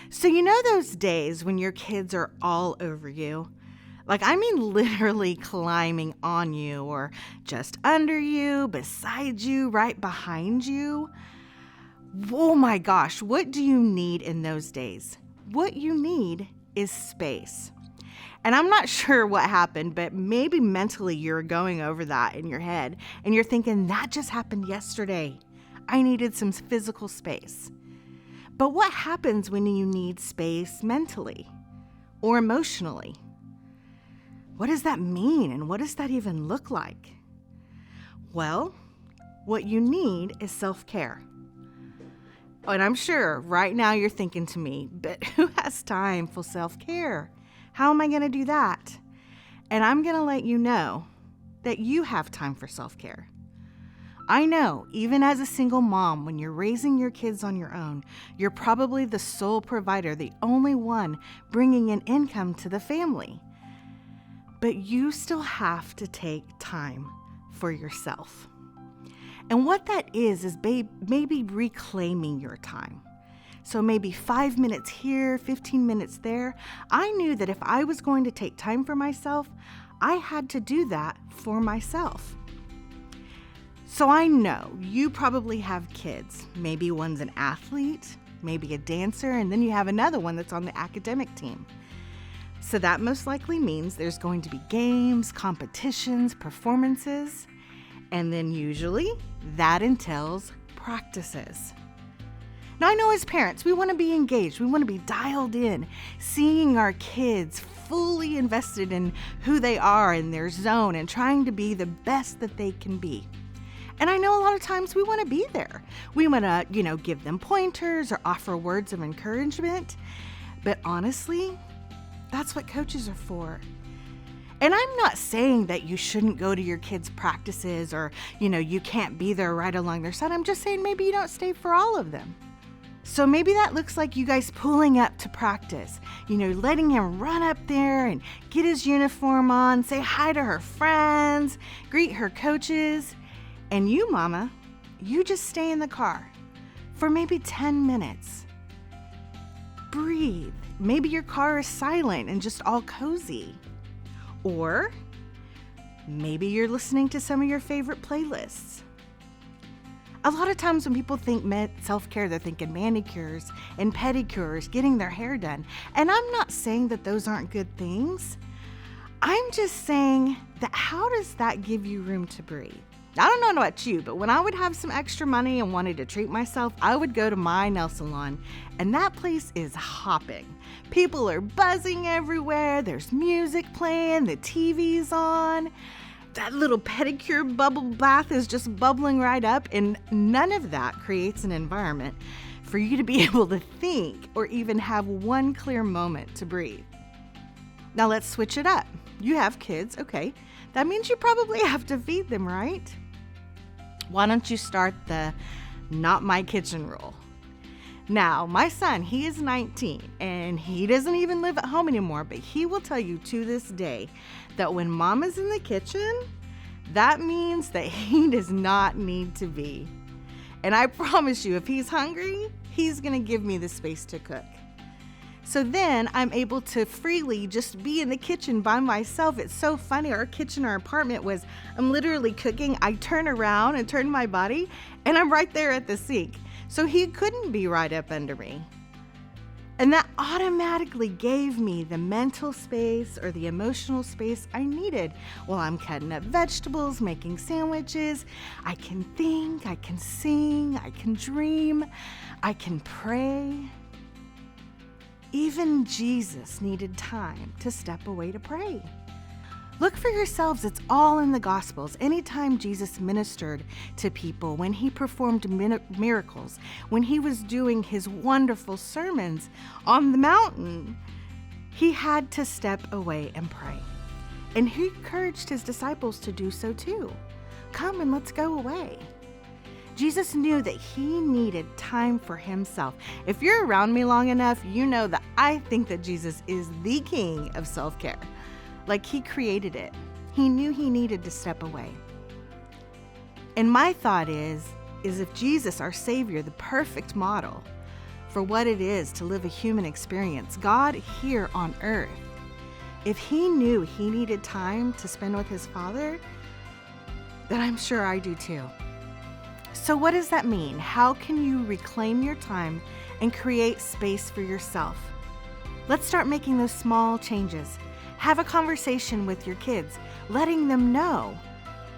So, you know those days when your kids are all over you? Like, I mean, literally climbing on you or just under you, beside you, right behind you. Oh my gosh, what do you need in those days? What you need is space. And I'm not sure what happened, but maybe mentally you're going over that in your head and you're thinking, that just happened yesterday. I needed some physical space. But what happens when you need space mentally or emotionally? What does that mean and what does that even look like? Well, what you need is self-care. And I'm sure right now you're thinking to me, but who has time for self-care? How am I going to do that? And I'm going to let you know that you have time for self-care. I know, even as a single mom, when you're raising your kids on your own, you're probably the sole provider, the only one bringing in income to the family. But you still have to take time for yourself. And what that is maybe reclaiming your time. So maybe 5 minutes here, 15 minutes there. I knew that if I was going to take time for myself, I had to do that for myself. So I know you probably have kids. Maybe one's an athlete, maybe a dancer, and then you have another one that's on the academic team. So that most likely means there's going to be games, competitions, performances, and then usually that entails practices. Now I know as parents, we want to be engaged, we want to be dialed in, seeing our kids fully invested in who they are in their zone and trying to be the best that they can be. And I know a lot of times we want to be there. We want to, give them pointers or offer words of encouragement. But honestly, that's what coaches are for. And I'm not saying that you shouldn't go to your kids' practices or, you can't be there right along their side. I'm just saying maybe you don't stay for all of them. So maybe that looks like you guys pulling up to practice, letting him run up there and get his uniform on, say hi to her friends, greet her coaches. And you, Mama, you just stay in the car for maybe 10 minutes. Breathe. Maybe your car is silent and just all cozy. Or maybe you're listening to some of your favorite playlists. A lot of times when people think self-care, they're thinking manicures and pedicures, getting their hair done. And I'm not saying that those aren't good things. I'm just saying that how does that give you room to breathe? I don't know about you, but when I would have some extra money and wanted to treat myself, I would go to my nail salon, and that place is hopping. People are buzzing everywhere, there's music playing, the TV's on. That little pedicure bubble bath is just bubbling right up, and none of that creates an environment for you to be able to think or even have one clear moment to breathe. Now let's switch it up. You have kids, okay. That means you probably have to feed them, right? Why don't you start the not my kitchen rule? Now, my son, he is 19 and he doesn't even live at home anymore, but he will tell you to this day that when Mama's in the kitchen, that means that he does not need to be. And I promise you, if he's hungry, he's going to give me the space to cook. So then I'm able to freely just be in the kitchen by myself. It's so funny. Our kitchen, our apartment was, I'm literally cooking. I turn around and turn my body and I'm right there at the sink. So he couldn't be right up under me. And that automatically gave me the mental space or the emotional space I needed while I'm cutting up vegetables, making sandwiches. I can think, I can sing, I can dream, I can pray. Even Jesus needed time to step away to pray. Look for yourselves, it's all in the Gospels. Anytime Jesus ministered to people, when he performed miracles, when he was doing his wonderful sermons on the mountain, he had to step away and pray. And he encouraged his disciples to do so too. Come and let's go away. Jesus knew that he needed time for himself. If you're around me long enough, you know that I think that Jesus is the king of self-care. Like he created it. He knew he needed to step away. And my thought is if Jesus, our Savior, the perfect model for what it is to live a human experience, God here on earth. If he knew he needed time to spend with his Father, then I'm sure I do too. So what does that mean? How can you reclaim your time and create space for yourself? Let's start making those small changes. Have a conversation with your kids, letting them know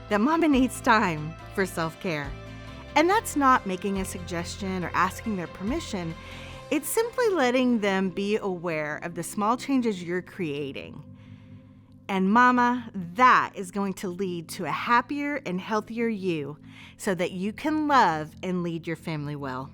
that Mama needs time for self-care. And that's not making a suggestion or asking their permission. It's simply letting them be aware of the small changes you're creating. And Mama, that is going to lead to a happier and healthier you so that you can love and lead your family well.